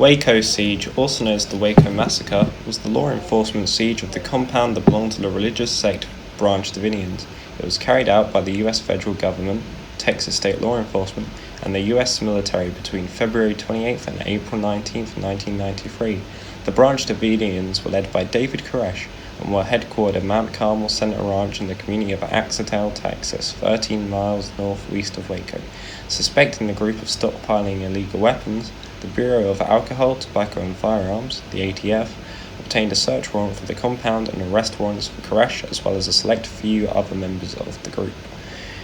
Waco siege, also known as the Waco massacre, was the law enforcement siege of the compound that belonged to the religious sect Branch Davidians. It was carried out by the U.S. federal government, Texas state law enforcement, and the U.S. military between February 28th and April 19th, 1993. The Branch Davidians were led by David Koresh and were headquartered at Mount Carmel Center Ranch in the community of Axtell, Texas, 13 miles northeast of Waco. Suspecting the group of stockpiling illegal weapons, the Bureau of Alcohol, Tobacco and Firearms, the ATF, obtained a search warrant for the compound and arrest warrants for Koresh as well as a select few other members of the group.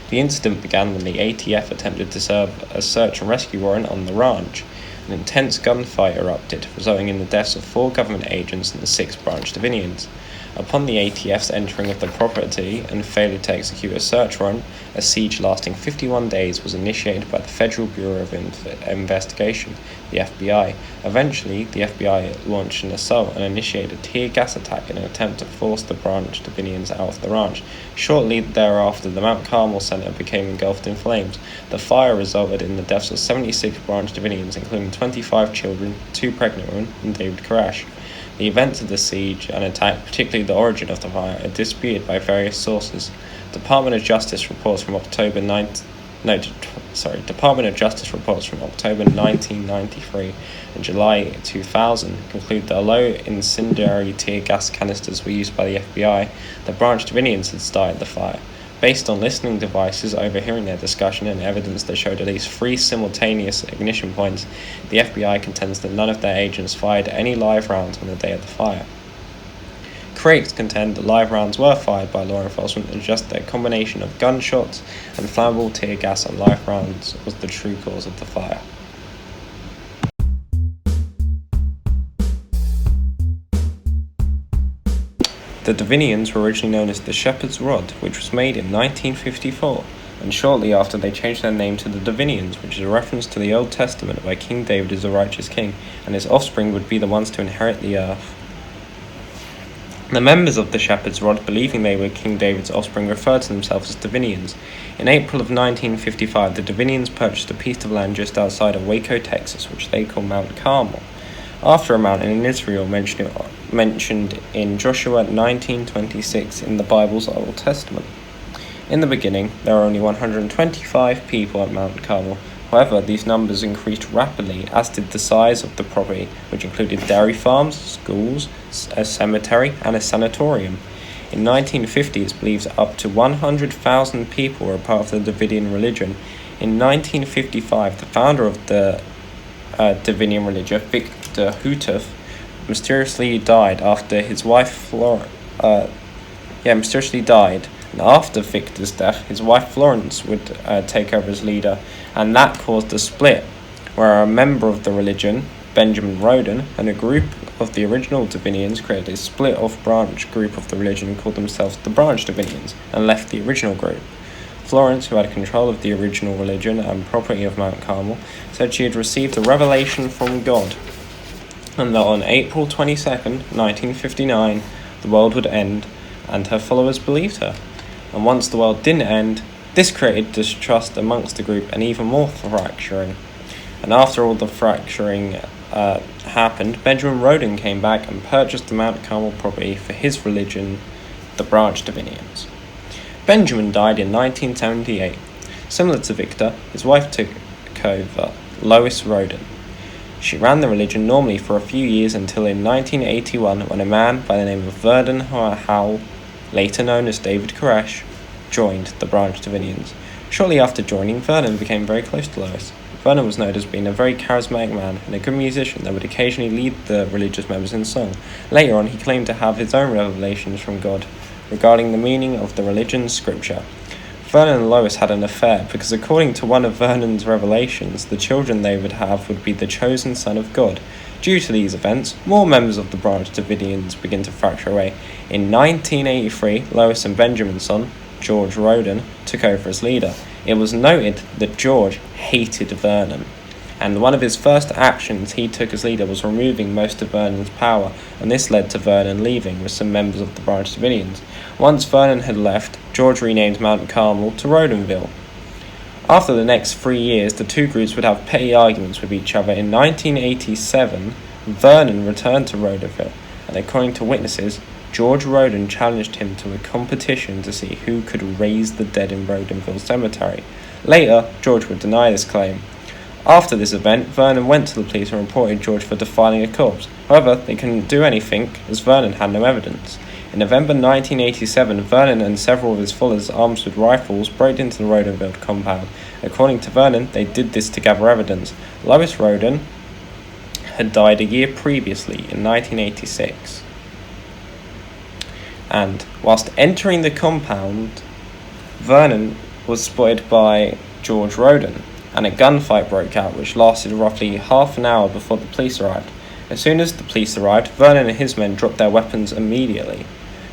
The incident began when the ATF attempted to serve a search and rescue warrant on the ranch. An intense gunfight erupted, resulting in the deaths of 4 government agents and 6 Branch Davidians. Upon the ATF's entering of the property and failure to execute a search warrant, a siege lasting 51 days was initiated by the Federal Bureau of Investigation, the FBI. Eventually, the FBI launched an assault and initiated a tear gas attack in an attempt to force the Branch Davidians out of the ranch. Shortly thereafter, the Mount Carmel Center became engulfed in flames. The fire resulted in the deaths of 76 Branch Davidians, including 25 children, 2 pregnant women, and David Koresh. The events of the siege and attack, particularly the origin of the fire, are disputed by various sources. Department of Justice reports from October 1993 and July 2000 conclude that although incendiary tear gas canisters were used by the FBI, the Branch Davidians had started the fire. Based on listening devices overhearing their discussion and evidence that showed at least 3 simultaneous ignition points, the FBI contends that none of their agents fired any live rounds on the day of the fire. Critics contend that live rounds were fired by law enforcement and just their combination of gunshots and flammable tear gas and live rounds was the true cause of the fire. The Davidians were originally known as the Shepherd's Rod, which was made in 1954, and shortly after they changed their name to the Davidians, which is a reference to the Old Testament where King David is a righteous king, and his offspring would be the ones to inherit the earth. The members of the Shepherd's Rod, believing they were King David's offspring, referred to themselves as Davidians. In April of 1955, the Davidians purchased a piece of land just outside of Waco, Texas, which they call Mount Carmel, after a mountain in Israel mentioned in Joshua 19:26 in the Bible's Old Testament. In the beginning, there were only 125 people at Mount Carmel. However, these numbers increased rapidly, as did the size of the property, which included dairy farms, schools, a cemetery, and a sanatorium. In 1950, it's believed up to 100,000 people were part of the Davidian religion. In 1955, the founder of the Davidian religion, Victor Houteff, mysteriously died after his wife mysteriously died. And after Victor's death, his wife Florence would take over as leader, and that caused a split, where a member of the religion, Benjamin Roden, and a group of the original Davidians created a split-off branch group of the religion and called themselves the Branch Davidians, and left the original group. Florence, who had control of the original religion and property of Mount Carmel, said she had received a revelation from God, and that on April 22nd, 1959, the world would end, and her followers believed her. And once the world didn't end, this created distrust amongst the group and even more fracturing. And after all the fracturing happened, Benjamin Roden came back and purchased the Mount Carmel property for his religion, the Branch Davidians. Benjamin died in 1978. Similar to Victor, his wife took over, Lois Roden. She ran the religion normally for a few years until in 1981, when a man by the name of Vernon Howell, later known as David Koresh, joined the Branch Davidians. Shortly after joining, Vernon became very close to Lois. Vernon was known as being a very charismatic man and a good musician that would occasionally lead the religious members in song. Later on, he claimed to have his own revelations from God regarding the meaning of the religion's scripture. Vernon and Lois had an affair because, according to one of Vernon's revelations, the children they would have would be the chosen son of God. Due to these events, more members of the Branch Davidians began to fracture away. In 1983, Lois and Benjamin's son, George Roden, took over as leader. It was noted that George hated Vernon, and one of his first actions he took as leader was removing most of Vernon's power, and this led to Vernon leaving with some members of the Branch Davidians. Once Vernon had left, George renamed Mount Carmel to Rodenville. After the next 3 years, the two groups would have petty arguments with each other. In 1987, Vernon returned to Rhoderville, and according to witnesses, George Roden challenged him to a competition to see who could raise the dead in Rodenville Cemetery. Later, George would deny this claim. After this event, Vernon went to the police and reported George for defiling a corpse. However, they couldn't do anything, as Vernon had no evidence. In November 1987, Vernon and several of his followers, armed with rifles, broke into the Rodenville compound. According to Vernon, they did this to gather evidence. Lois Roden had died a year previously, in 1986. And, whilst entering the compound, Vernon was spotted by George Roden, and a gunfight broke out, which lasted roughly half an hour before the police arrived. As soon as the police arrived, Vernon and his men dropped their weapons immediately.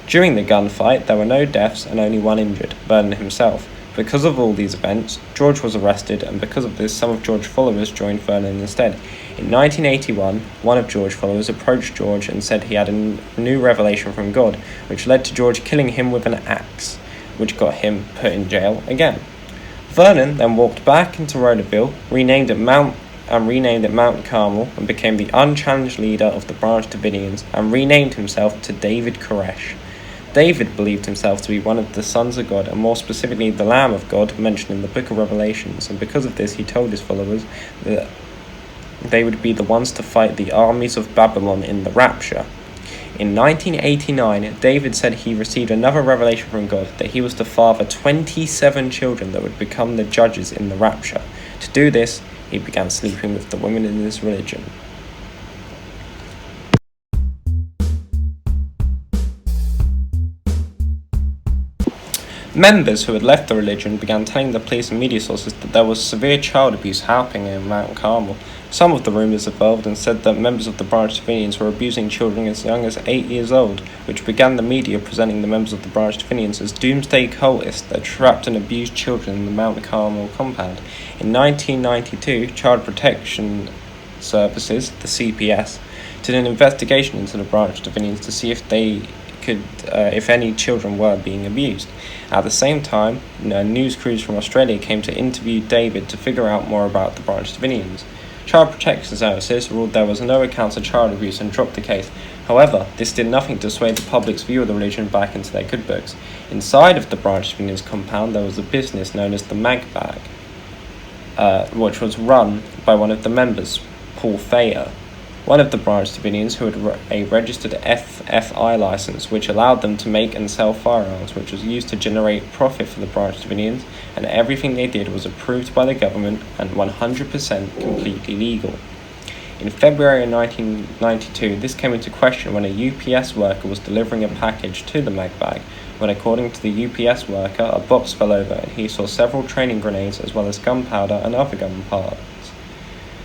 During the gunfight, there were no deaths and only one injured, Vernon himself. Because of all these events, George was arrested, and because of this, some of George's followers joined Vernon instead. In 1981, one of George's followers approached George and said he had a new revelation from God, which led to George killing him with an axe, which got him put in jail again. Vernon then walked back into Rhoderville, renamed it Mount Carmel, and became the unchallenged leader of the Branch Davidians, and renamed himself to David Koresh. David believed himself to be one of the sons of God, and more specifically the Lamb of God mentioned in the book of Revelations, and because of this he told his followers that they would be the ones to fight the armies of Babylon in the rapture. In 1989, David said he received another revelation from God, that he was to father 27 children that would become the judges in the rapture. To do this, he began sleeping with the women in his religion. Members who had left the religion began telling the police and media sources that there was severe child abuse happening in Mount Carmel. Some of the rumors evolved and said that members of the Branch Davidians were abusing children as young as 8 years old, which began the media presenting the members of the Branch Davidians as doomsday cultists that trapped and abused children in the Mount Carmel compound. In 1992, Child Protection Services, the CPS, did an investigation into the Branch Davidians to see if any children were being abused. At the same time, news crews from Australia came to interview David to figure out more about the Branch Davidians. Child Protection Services ruled there was no accounts of child abuse and dropped the case. However, this did nothing to sway the public's view of the religion back into their good books. Inside of the Branch Davidians compound, there was a business known as the Mag Bag, which was run by one of the members, Paul Thayer, one of the Branch Davidians who had a registered FFI license, which allowed them to make and sell firearms, which was used to generate profit for the Branch Davidians, and everything they did was approved by the government and 100% completely legal. In February 1992, this came into question when a UPS worker was delivering a package to the Mag Bag, when according to the UPS worker, a box fell over and he saw several training grenades as well as gunpowder and other gun parts.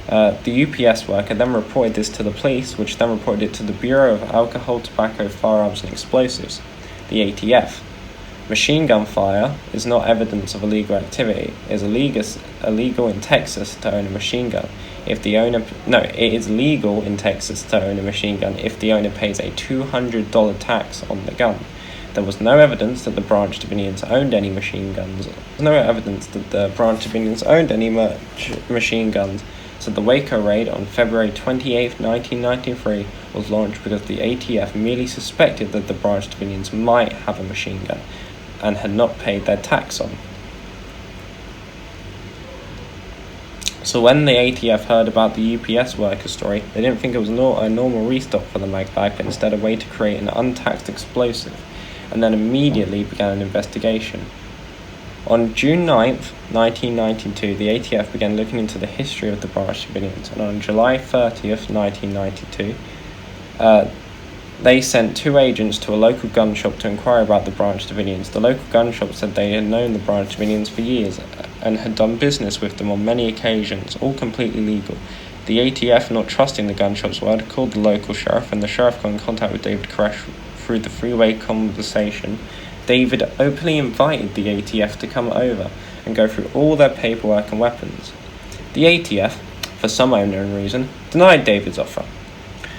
The UPS worker then reported this to the police, which then reported it to the Bureau of Alcohol, Tobacco, Firearms and Explosives, the ATF. Machine gun fire is not evidence of illegal activity. It is illegal in Texas to own a machine gun. It is legal in Texas to own a machine gun if the owner pays a $200 tax on the gun. There was no evidence that the Branch Davidians owned any machine guns. There was no evidence that the Branch Davidians owned any machine guns. So the Waco raid on February 28, 1993 was launched because the ATF merely suspected that the Branch Davidians might have a machine gun and had not paid their tax on. So when the ATF heard about the UPS worker story, they didn't think it was a normal restock for the Mag Bag, but instead a way to create an untaxed explosive, and then immediately began an investigation. On June 9th, 1992, the ATF began looking into the history of the Branch Davidians, and on July 30th, 1992, they sent 2 agents to a local gun shop to inquire about the Branch Davidians. The local gun shop said they had known the Branch Davidians for years and had done business with them on many occasions, all completely legal. The ATF, not trusting the gun shop's word, called the local sheriff, and the sheriff got in contact with David Koresh through the three-way conversation. David openly invited the ATF to come over and go through all their paperwork and weapons. The ATF, for some unknown reason, denied David's offer.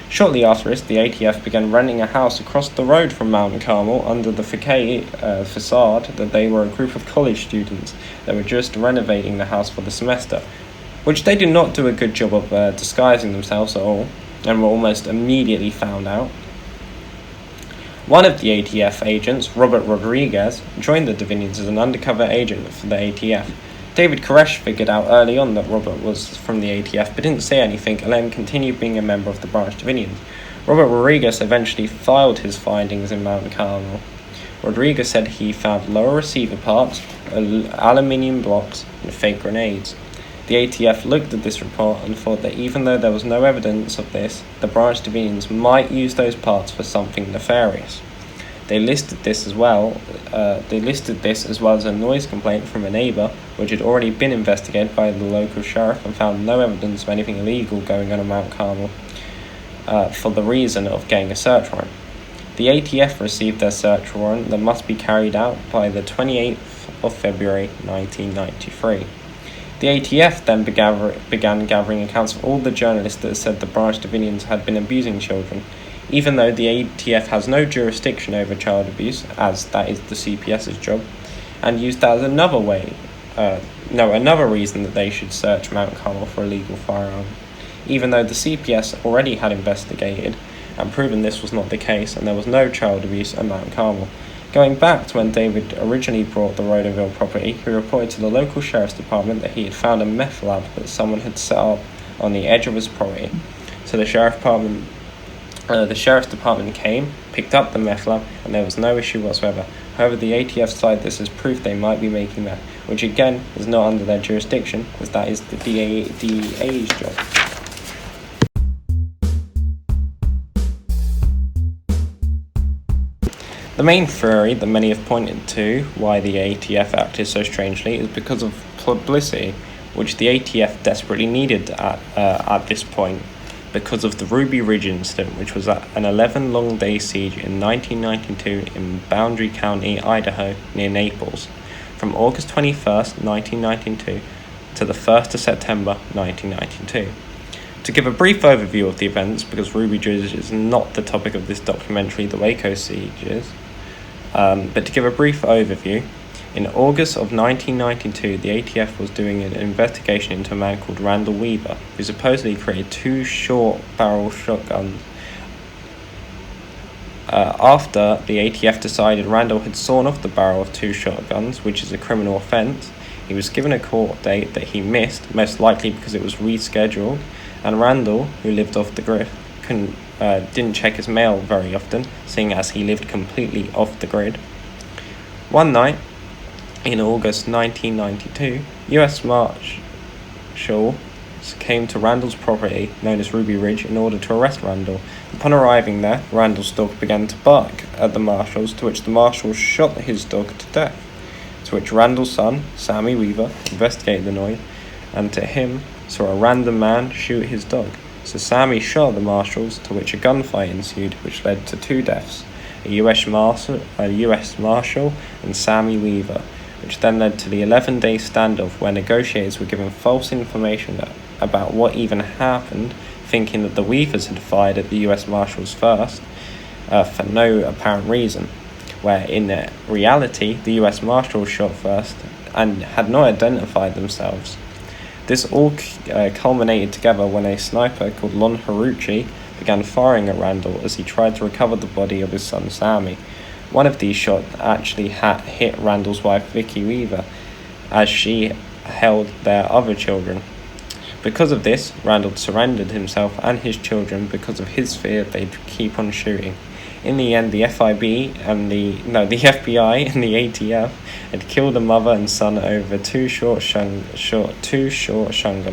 Shortly after this, the ATF began renting a house across the road from Mount Carmel under the facade that they were a group of college students that were just renovating the house for the semester, which they did not do a good job of disguising themselves at all, and were almost immediately found out. One of the ATF agents, Robert Rodriguez, joined the Davinians as an undercover agent for the ATF. David Koresh figured out early on that Robert was from the ATF, but didn't say anything and let him continue being a member of the Branch Davinians. Robert Rodriguez eventually filed his findings in Mount Carmel. Rodriguez said he found lower receiver parts, aluminium blocks, and fake grenades. The ATF looked at this report and thought that even though there was no evidence of this, the Branch Davinians might use those parts for something nefarious. They listed this as well as a noise complaint from a neighbour, which had already been investigated by the local sheriff and found no evidence of anything illegal going on in Mount Carmel, for the reason of getting a search warrant. The ATF received their search warrant that must be carried out by the 28th of February 1993. The ATF then began gathering accounts of all the journalists that said the Branch Davinians had been abusing children, even though the ATF has no jurisdiction over child abuse, as that is the CPS's job, and used that as another reason that they should search Mount Carmel for illegal firearm, even though the CPS already had investigated and proven this was not the case and there was no child abuse at Mount Carmel. Going back to when David originally bought the Rodenville property, he reported to the local sheriff's department that he had found a meth lab that someone had set up on the edge of his property. So the sheriff's department came, picked up the meth lab, and there was no issue whatsoever. However, the ATF cited this as proof they might be making meth, which again is not under their jurisdiction, as that is the DEA's job. The main theory that many have pointed to why the ATF acted so strangely is because of publicity, which the ATF desperately needed at this point, because of the Ruby Ridge incident, which was an 11-long-day siege in 1992 in Boundary County, Idaho, near Naples, from August 21st, 1992 to the 1st of September, 1992. To give a brief overview of the events, because Ruby Ridge is not the topic of this documentary, the Waco siege is, but to give a brief overview, in August of 1992, the ATF was doing an investigation into a man called Randall Weaver, who supposedly created 2 short-barrel shotguns. After the ATF decided Randall had sawn off the barrel of 2 shotguns, which is a criminal offence, he was given a court date that he missed, most likely because it was rescheduled, and Randall, who lived off the grid, didn't check his mail very often, seeing as he lived completely off the grid. One night, in August 1992, U.S. Marshals came to Randall's property, known as Ruby Ridge, in order to arrest Randall. Upon arriving there, Randall's dog began to bark at the marshals, to which the marshals shot his dog to death, to which Randall's son, Sammy Weaver, investigated the noise, and to him saw a random man shoot his dog. So Sammy shot the marshals, to which a gunfight ensued, which led to 2 deaths, a U.S. Marshal and Sammy Weaver, which then led to the 11-day standoff where negotiators were given false information about what even happened, thinking that the Weavers had fired at the U.S. Marshals first, for no apparent reason, where in reality the U.S. Marshals shot first and had not identified themselves. This all culminated together when a sniper called Lon Haruchi began firing at Randall as he tried to recover the body of his son Sammy. One of these shots actually hit Randall's wife Vicky Weaver as she held their other children. Because of this, Randall surrendered himself and his children because of his fear they'd keep on shooting. In the end, the FBI and the ATF had killed a mother and son over 2 short shotgun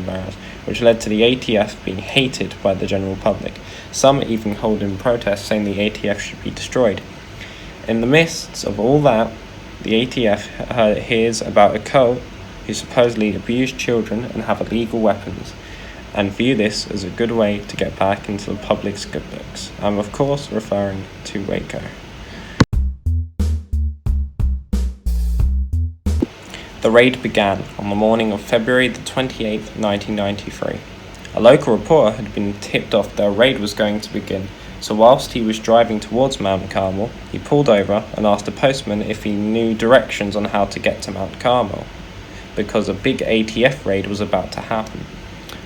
barrels, which led to the ATF being hated by the general public. Some even holding protests saying the ATF should be destroyed. In the midst of all that, the ATF hears about a cult who supposedly abuse children and have illegal weapons, and view this as a good way to get back into the public's good books. I'm of course referring to Waco. The raid began on the morning of February the 28th, 1993. A local reporter had been tipped off that a raid was going to begin, so whilst he was driving towards Mount Carmel, he pulled over and asked a postman if he knew directions on how to get to Mount Carmel, because a big ATF raid was about to happen.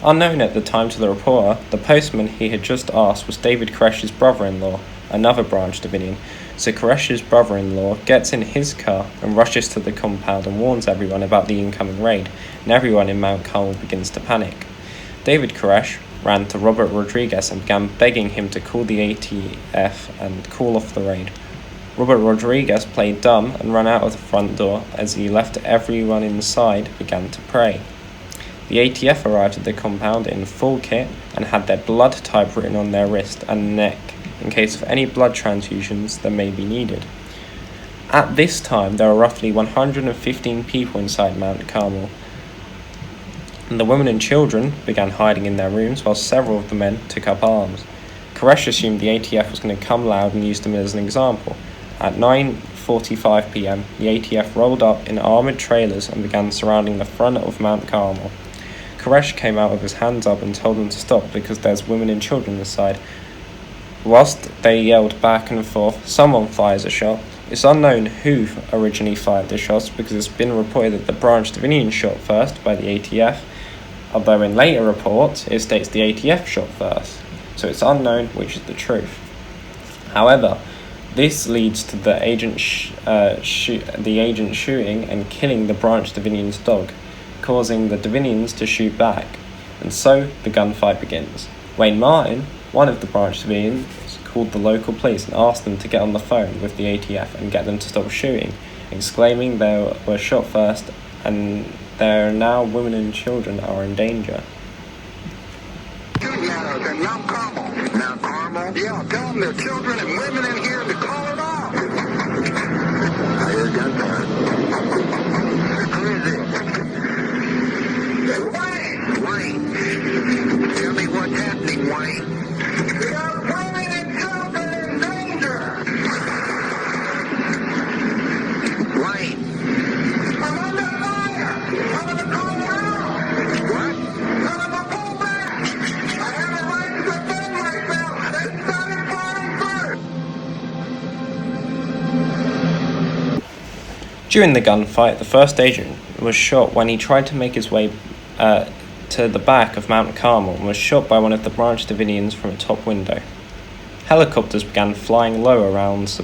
Unknown at the time to the reporter, the postman he had just asked was David Koresh's brother-in-law, another Branch Davidian, so Koresh's brother-in-law gets in his car and rushes to the compound and warns everyone about the incoming raid, and everyone in Mount Carmel begins to panic. David Koresh ran to Robert Rodriguez and began begging him to call the ATF and call off the raid. Robert Rodriguez played dumb and ran out of the front door as he left everyone inside began to pray. The ATF arrived at the compound in full kit and had their blood type written on their wrist and neck in case of any blood transfusions that may be needed. At this time, there were roughly 115 people inside Mount Carmel, and the women and children began hiding in their rooms while several of the men took up arms. Koresh assumed the ATF was going to come loud and used them as an example. At 9:45 p.m., the ATF rolled up in armoured trailers and began surrounding the front of Mount Carmel. Koresh came out with his hands up and told them to stop because there's women and children inside. Whilst they yelled back and forth, someone fires a shot. It's unknown who originally fired the shots because it's been reported that the Branch Davidians shot first by the ATF, although in later reports it states the ATF shot first, so it's unknown which is the truth. However, this leads to the agent shooting and killing the Branch Davidian's dog, causing the Davidians to shoot back, and so the gunfight begins. Wayne Martin, one of the Branch Davidians, called the local police and asked them to get on the phone with the ATF and get them to stop shooting, exclaiming they were shot first and there now women and children are in danger. Mount Carmel. Mount Carmel? Yeah, tell them there are children and women in here to call it off. I hear gunfire. Who is it? Wayne. Tell me what's happening, Wayne. There are women and children in danger. Wayne. I'm under fire. I'm going to call out. What? I'm going to pull back. I have a right to defend myself. They started firing first. During the gunfight, the first agent was shot when he tried to make his way to the back of Mount Carmel and was shot by one of the Branch Davidians from a top window. Helicopters began flying low around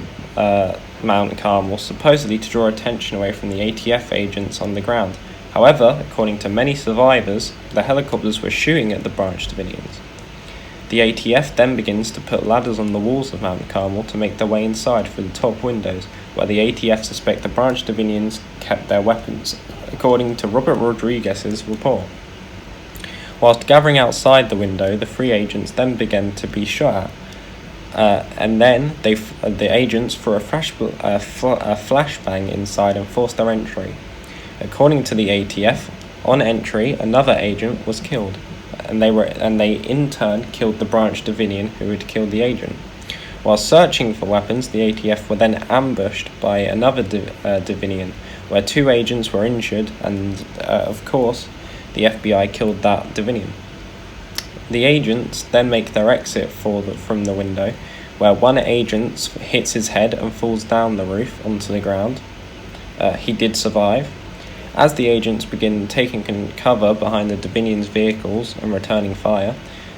Mount Carmel, supposedly to draw attention away from the ATF agents on the ground. However, according to many survivors, the helicopters were shooting at the Branch Davidians. The ATF then begins to put ladders on the walls of Mount Carmel to make their way inside through the top windows, where the ATF suspect the Branch Davidians kept their weapons, according to Robert Rodriguez's report. Whilst gathering outside the window, the three agents then began to be shot at, and then the agents threw a flashbang inside and forced their entry. According to the ATF, on entry, another agent was killed, and they in turn killed the Branch Davidian who had killed the agent. While searching for weapons, the ATF were then ambushed by another Davidian, where two agents were injured, and of course, the FBI killed that Davidian. The agents then make their exit from the window, where one agent hits his head and falls down the roof onto the ground. He did survive. As the agents begin taking cover behind the Davidians' vehicles and returning fire,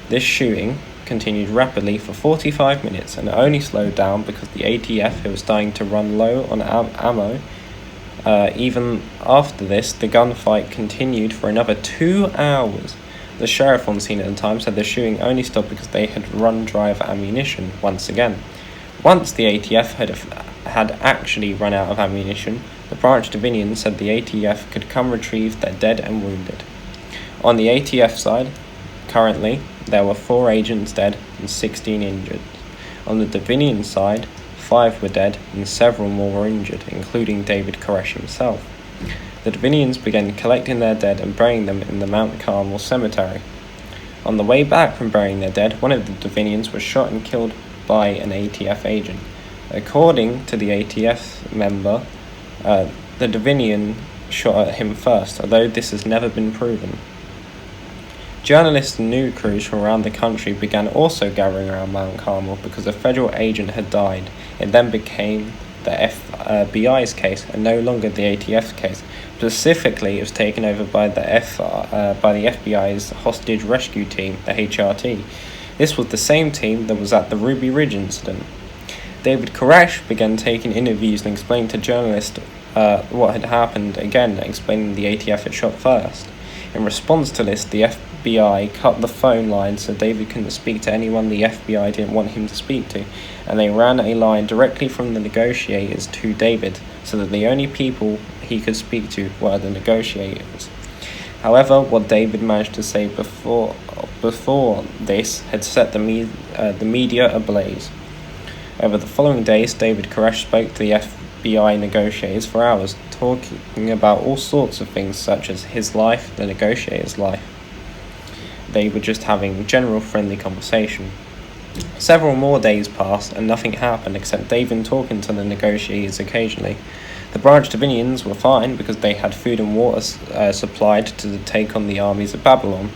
this shooting continued rapidly for 45 minutes and only slowed down because the ATF, who was starting to run low on ammo. Even after this, the gunfight continued for another 2 hours. The sheriff on scene at the time said the shooting only stopped because they had run dry of ammunition once again. Once the ATF had actually run out of ammunition, the Branch Davidians said the ATF could come retrieve their dead and wounded. On the ATF side, currently, there were 4 agents dead and 16 injured. On the Davidian side, 5 were dead and several more were injured, including David Koresh himself. The Davidians began collecting their dead and burying them in the Mount Carmel cemetery. On the way back from burying their dead, one of the Davidians was shot and killed by an ATF agent. According to the ATF member, the Davidian shot at him first, although this has never been proven. Journalists and news crews from around the country began also gathering around Mount Carmel because a federal agent had died. It then became the FBI's case and no longer the ATF's case. Specifically, it was taken over by the FBI's hostage rescue team, the HRT. This was the same team that was at the Ruby Ridge incident. David Koresh began taking interviews and explaining to journalists what had happened, again explaining the ATF had shot first. In response to this, the FBI cut the phone line so David couldn't speak to anyone the FBI didn't want him to speak to, and they ran a line directly from the negotiators to David, so that the only people he could speak to were the negotiators. However, what David managed to say before this had set the media ablaze. Over the following days, David Koresh spoke to the FBI negotiators for hours, talking about all sorts of things such as his life, the negotiator's life. They were just having general friendly conversation. Several more days passed and nothing happened except David talking to the negotiators occasionally. The Branch Davidians were fine because they had food and water supplied to take on the armies of Babylon.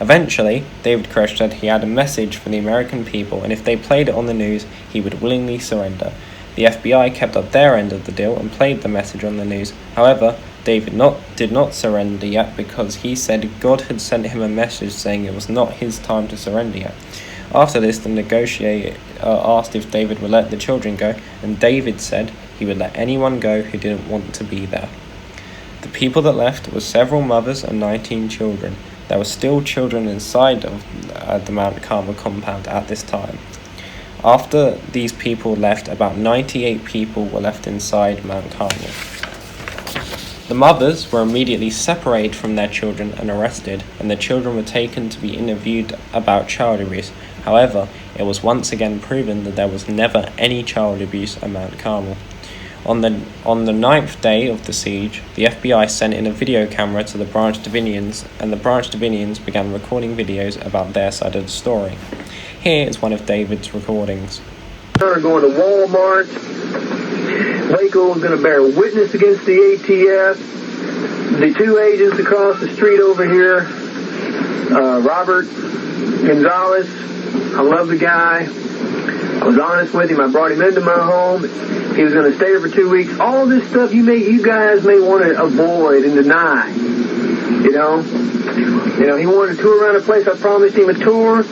Eventually, David Koresh said he had a message for the American people, and if they played it on the news, he would willingly surrender. The FBI kept up their end of the deal and played the message on the news. However, David did not surrender yet because he said God had sent him a message saying it was not his time to surrender yet. After this, the negotiator asked if David would let the children go, and David said he would let anyone go who didn't want to be there. The people that left were several mothers and 19 children. There were still children inside of the Mount Carmel compound at this time. After these people left, about 98 people were left inside Mount Carmel. The mothers were immediately separated from their children and arrested, and the children were taken to be interviewed about child abuse. However, it was once again proven that there was never any child abuse at Mount Carmel. On the 9th day of the siege, the FBI sent in a video camera to the Branch Davidians, and the Branch Davidians began recording videos about their side of the story. Here is one of David's recordings. We're going to Walmart. Waco is going to bear witness against the ATF. The two agents across the street over here, Robert Gonzalez, I love the guy. I was honest with him. I brought him into my home. He was going to stay here for 2 weeks. All this stuff you guys may want to avoid and deny. You know, he wanted to tour around the place. I promised him a tour.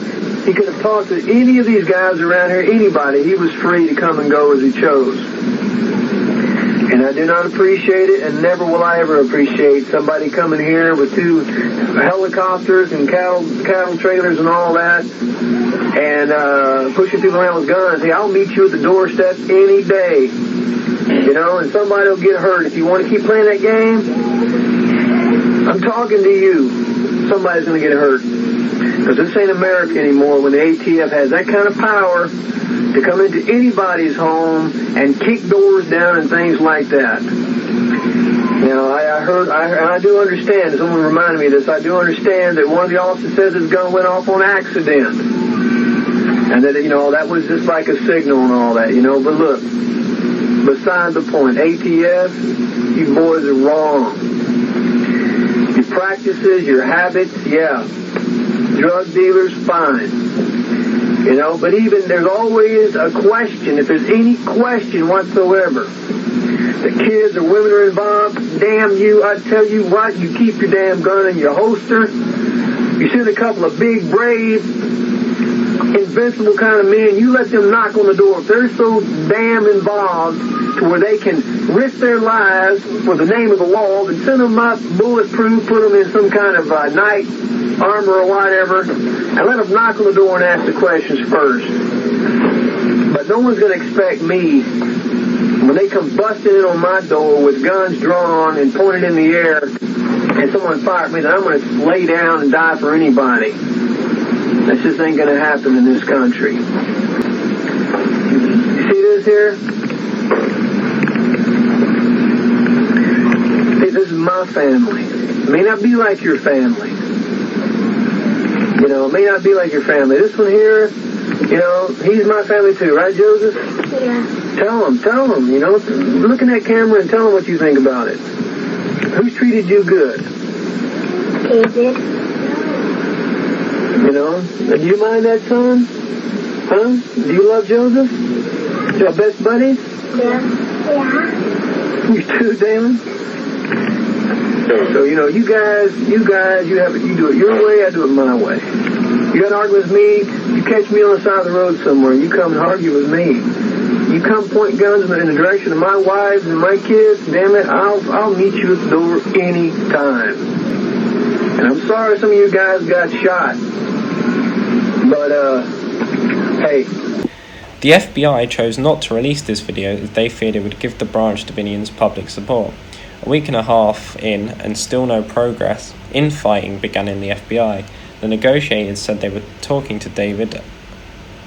He could have talked to any of these guys around here, anybody. He was free to come and go as he chose. And I do not appreciate it, and never will I ever appreciate somebody coming here with 2 helicopters and cattle trailers and all that, and pushing people around with guns. Hey, I'll meet you at the doorstep any day. You know, and somebody will get hurt. If you want to keep playing that game, I'm talking to you. Somebody's going to get hurt. Because this ain't America anymore when the ATF has that kind of power to come into anybody's home and kick doors down and things like that. Now, I do understand, someone reminded me of this, I do understand that one of the officers says his gun went off on accident. And that, that was just like a signal and all that, But look, beside the point, ATF, you boys are wrong. Your practices, your habits, yeah. Drug dealers, fine. But even there's always a question, if there's any question whatsoever, that kids or women are involved, damn you, I tell you what, you keep your damn gun in your holster. You send a couple of big, brave, invincible kind of men, you let them knock on the door. If they're so damn involved to where they can risk their lives for the name of the law, then send them up bulletproof, put them in some kind of night armor or whatever, and let them knock on the door and ask the questions first. But no one's going to expect me, when they come busting in on my door with guns drawn and pointed in the air, and someone fires me, that I'm going to lay down and die for anybody. That just ain't going to happen in this country. You see this here? See, this is my family. It may not be like your family. It may not be like your family. This one here, he's my family too, right, Joseph? Yeah. Tell him, look in that camera and tell him what you think about it. Who's treated you good? David. You know? Do you mind that, son? Huh? Do you love Joseph? Your best buddies? Yeah. You too, Damon? So, you guys, you do it your way, I do it my way. You got to argue with me, you catch me on the side of the road somewhere, you come and argue with me. You come point guns in the direction of my wives and my kids, damn it, I'll meet you at the door any time. And I'm sorry some of you guys got shot. But, hey. The FBI chose not to release this video as they feared it would give the Branch Davidians public support. A week and a half in, and still no progress, infighting began in the FBI. The negotiators said they were talking to David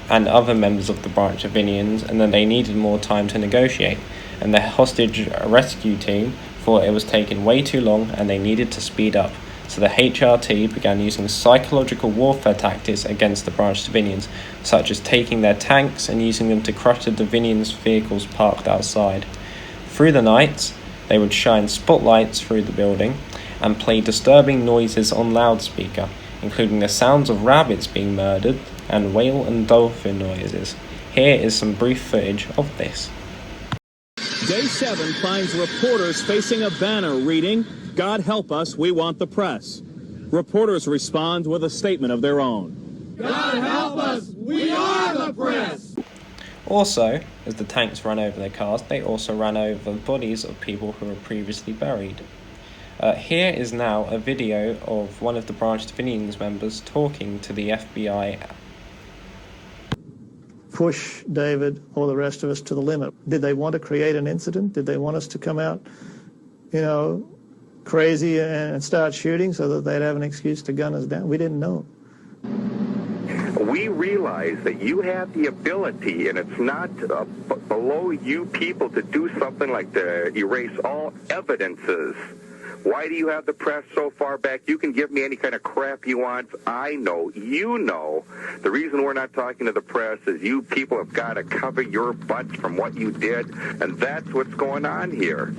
and other members of the Branch Davidians and that they needed more time to negotiate, and the hostage rescue team thought it was taking way too long and they needed to speed up. So the HRT began using psychological warfare tactics against the Branch Davidians, such as taking their tanks and using them to crush the Davidians' vehicles parked outside. Through the nights, they would shine spotlights through the building and play disturbing noises on loudspeaker, including the sounds of rabbits being murdered and whale and dolphin noises. Here is some brief footage of this. Day 7 finds reporters facing a banner reading, "God help us, we want the press." Reporters respond with a statement of their own. God help us, we are the press! Also, as the tanks ran over their cars, they also ran over bodies of people who were previously buried. Here is now a video of one of the Branch Davidians members talking to the FBI. Push David or the rest of us to the limit. Did they want to create an incident? Did they want us to come out, crazy and start shooting so that they'd have an excuse to gun us down? We didn't know. We realize that you have the ability, and it's not below you people to do something like to erase all evidences. Why do you have the press so far back? You can give me any kind of crap you want. I know, you know. The reason we're not talking to the press is you people have got to cover your butts from what you did, and that's what's going on here.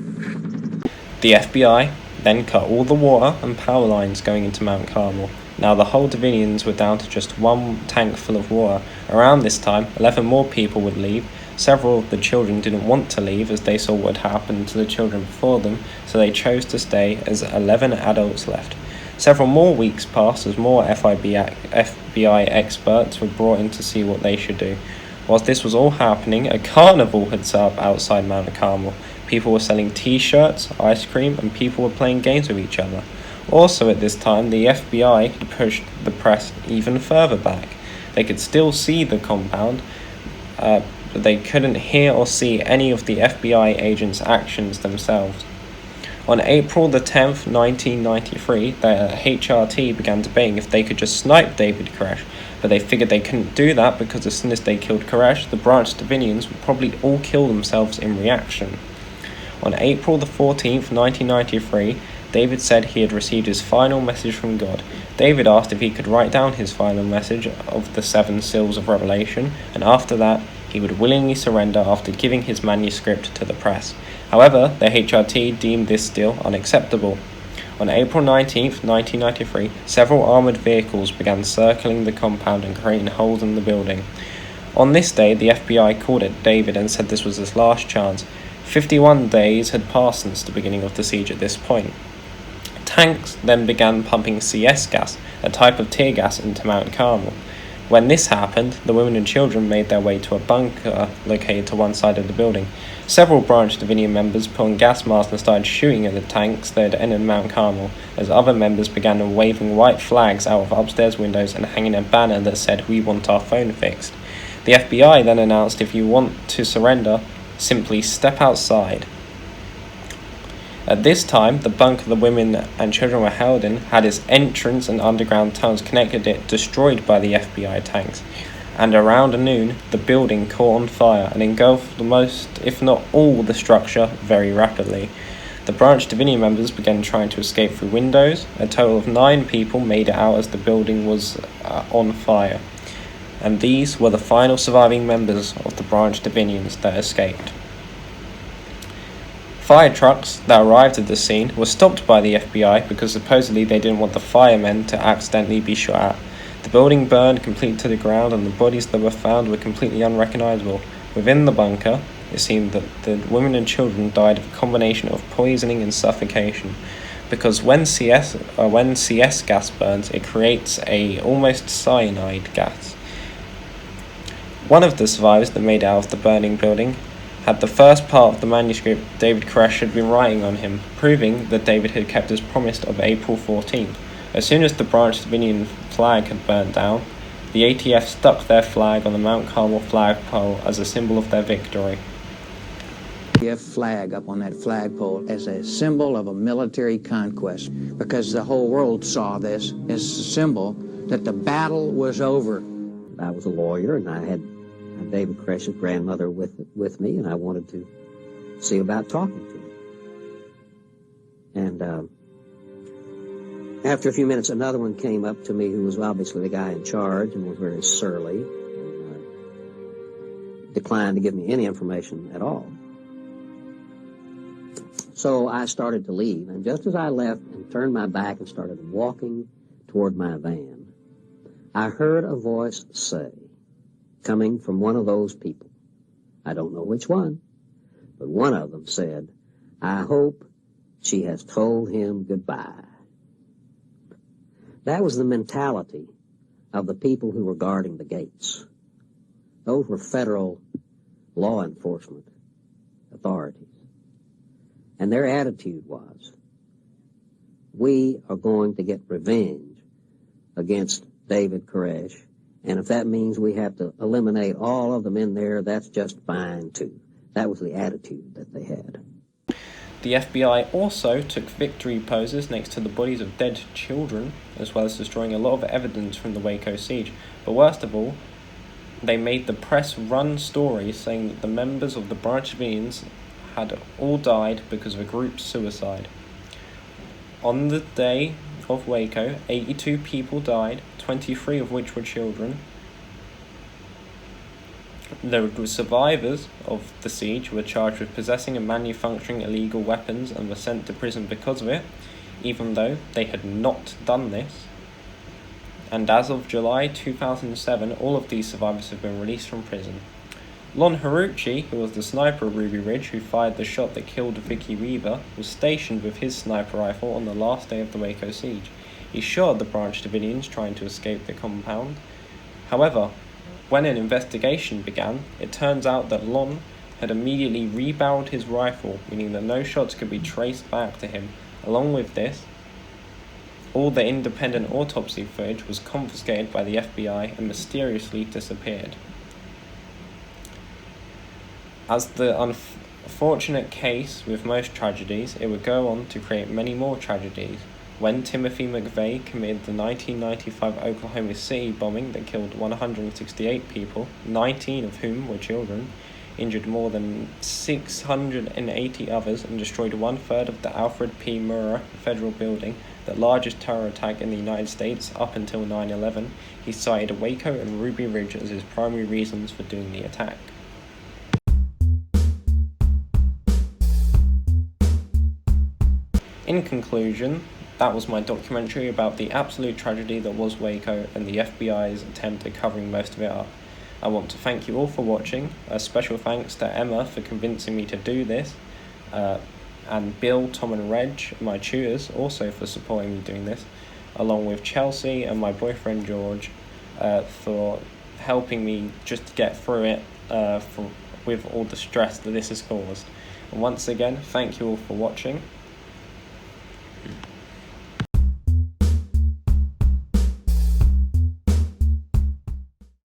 The FBI then cut all the water and power lines going into Mount Carmel. Now the whole Davidians were down to just one tank full of water. Around this time, 11 more people would leave. Several of the children didn't want to leave as they saw what happened to the children before them, so they chose to stay as 11 adults left. Several more weeks passed as more FBI experts were brought in to see what they should do. Whilst this was all happening, a carnival had set up outside Mount Carmel. People were selling t-shirts, ice cream, and people were playing games with each other. Also at this time, the FBI had pushed the press even further back. They could still see the compound, but they couldn't hear or see any of the FBI agents' actions themselves. On April the 10th, 1993, the HRT began debating if they could just snipe David Koresh, but they figured they couldn't do that because as soon as they killed Koresh, the Branch Davidians would probably all kill themselves in reaction. On April the 14th, 1993, David said he had received his final message from God. David asked if he could write down his final message of the 7 seals of Revelation, and after that, he would willingly surrender after giving his manuscript to the press. However, the HRT deemed this still unacceptable. On April 19th, 1993, several armoured vehicles began circling the compound and creating holes in the building. On this day, the FBI called at David and said this was his last chance. 51 days had passed since the beginning of the siege at this point. Tanks then began pumping CS gas, a type of tear gas, into Mount Carmel. When this happened, the women and children made their way to a bunker located to one side of the building. Several Branch Davidian members put on gas masks and started shooting at the tanks that had entered Mount Carmel, as other members began waving white flags out of upstairs windows and hanging a banner that said, "We want our phone fixed." The FBI then announced if you want to surrender, simply step outside. At this time, the bunker the women and children were held in had its entrance and underground tunnels connected it destroyed by the FBI tanks, and around noon, the building caught on fire and engulfed most, if not all, the structure very rapidly. The Branch Davidian members began trying to escape through windows. A total of 9 people made it out as the building was on fire, and these were the final surviving members of the Branch Davidians that escaped. Fire trucks that arrived at the scene were stopped by the FBI because supposedly they didn't want the firemen to accidentally be shot at. The building burned completely to the ground, and the bodies that were found were completely unrecognizable. Within the bunker, it seemed that the women and children died of a combination of poisoning and suffocation, because when CS gas burns, it creates a almost cyanide gas. One of the survivors that made it out of the burning building had the first part of the manuscript David Koresh had been writing on him, proving that David had kept his promise of April 14th. As soon as the Branch Davidian flag had burnt down, the ATF stuck their flag on the Mount Carmel flagpole as a symbol of their victory. ATF flag up on that flagpole as a symbol of a military conquest, because the whole world saw this as a symbol that the battle was over. I was a lawyer, and I had David Koresh's grandmother with me, and I wanted to see about talking to him. And after a few minutes, another one came up to me who was obviously the guy in charge and was very surly and declined to give me any information at all. So I started to leave, and just as I left and turned my back and started walking toward my van, I heard a voice say, coming from one of those people, I don't know which one, but one of them said, "I hope she has told him goodbye." That was the mentality of the people who were guarding the gates. Those were federal law enforcement authorities. And their attitude was, we are going to get revenge against David Koresh, and if that means we have to eliminate all of them in there, that's just fine too. That was the attitude that they had. The FBI also took victory poses next to the bodies of dead children, as well as destroying a lot of evidence from the Waco siege. But worst of all, they made the press run stories saying that the members of the Branch Davidians had all died because of a group suicide. On the day of Waco, 82 people died, 23 of which were children. The survivors of the siege were charged with possessing and manufacturing illegal weapons and were sent to prison because of it, even though they had not done this. And as of July 2007, all of these survivors have been released from prison. Lon Haruchi, who was the sniper at Ruby Ridge who fired the shot that killed Vicky Weaver, was stationed with his sniper rifle on the last day of the Waco siege. He shot the Branch Davidians trying to escape the compound. However, when an investigation began, it turns out that Lon had immediately rebarreled his rifle, meaning that no shots could be traced back to him. Along with this, all the independent autopsy footage was confiscated by the FBI and mysteriously disappeared. As the unfortunate case with most tragedies, it would go on to create many more tragedies. When Timothy McVeigh committed the 1995 Oklahoma City bombing that killed 168 people, 19 of whom were children, injured more than 680 others, and destroyed 1/3 of the Alfred P. Murrah Federal Building, the largest terror attack in the United States up until 9/11, he cited Waco and Ruby Ridge as his primary reasons for doing the attack. In conclusion, that was my documentary about the absolute tragedy that was Waco and the FBI's attempt at covering most of it up. I want to thank you all for watching. A special thanks to Emma for convincing me to do this, and Bill, Tom and Reg, my tutors, also for supporting me doing this, along with Chelsea and my boyfriend George for helping me just get through it with all the stress that this has caused. And once again, thank you all for watching.